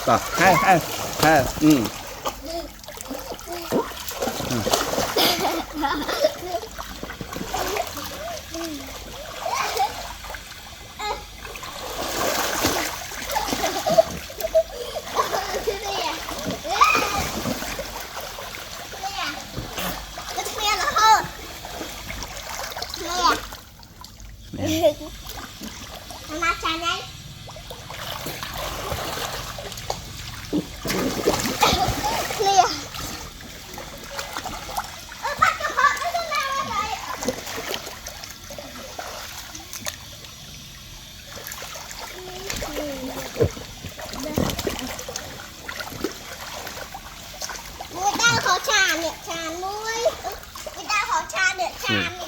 ต่อให้Mà chà này Lìa bắt cho họ nó ra vậy Mùi đau khó trà nè trà nuôi Mùi đau khó trà nè trà nè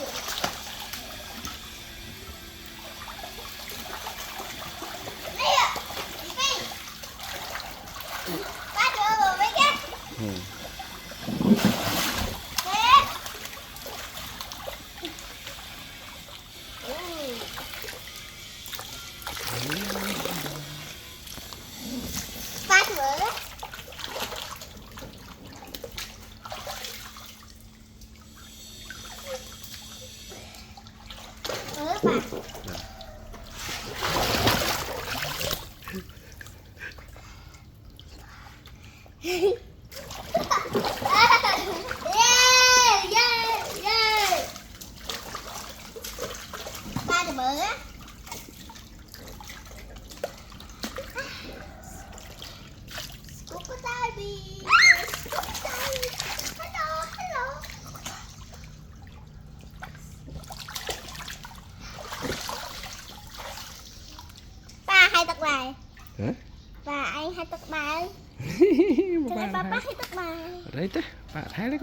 Phát nữa đấy Phát Ba được bự á Scuba diving Hello, hello Ba hay tật bài Ba anh hay tật bài Cho nên ba hay tật bài đấy thế bạn thấy đấy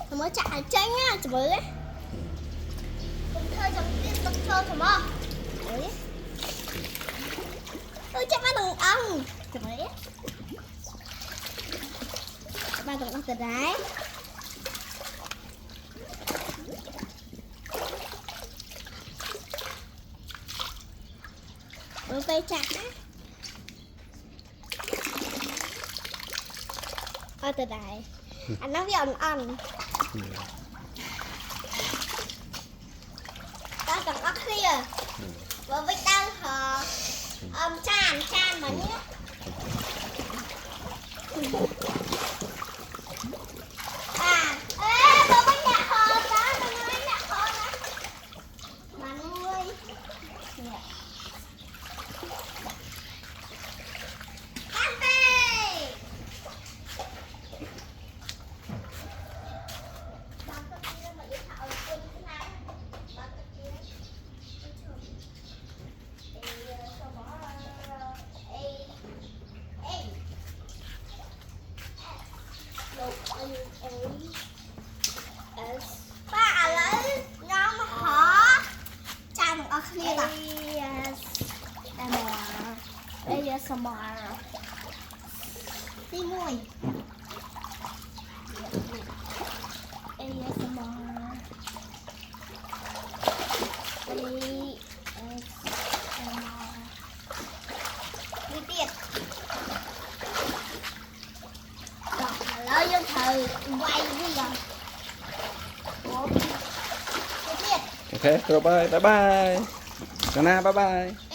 con mới chạy tranh á chụp với đấy cùng thơ trong tiên tập thơ thầm mò đấy tôi chắc ba đồng ông chụp với ba đồng ông từ đấy rồi tay chặt á ở từ đấy anh nói với anh ta cần ốc kia và với tao họ chan mà nhé bố bánh nhạc họ đó mà nuôi bánh nhạc họ đó mà nuôi ba lấy nhóm họ cha được ở kia là ASMR đi mùi ASMR đi tiệt lấy vô thử quay đi rồi ok rồi bye bye Kana bye bye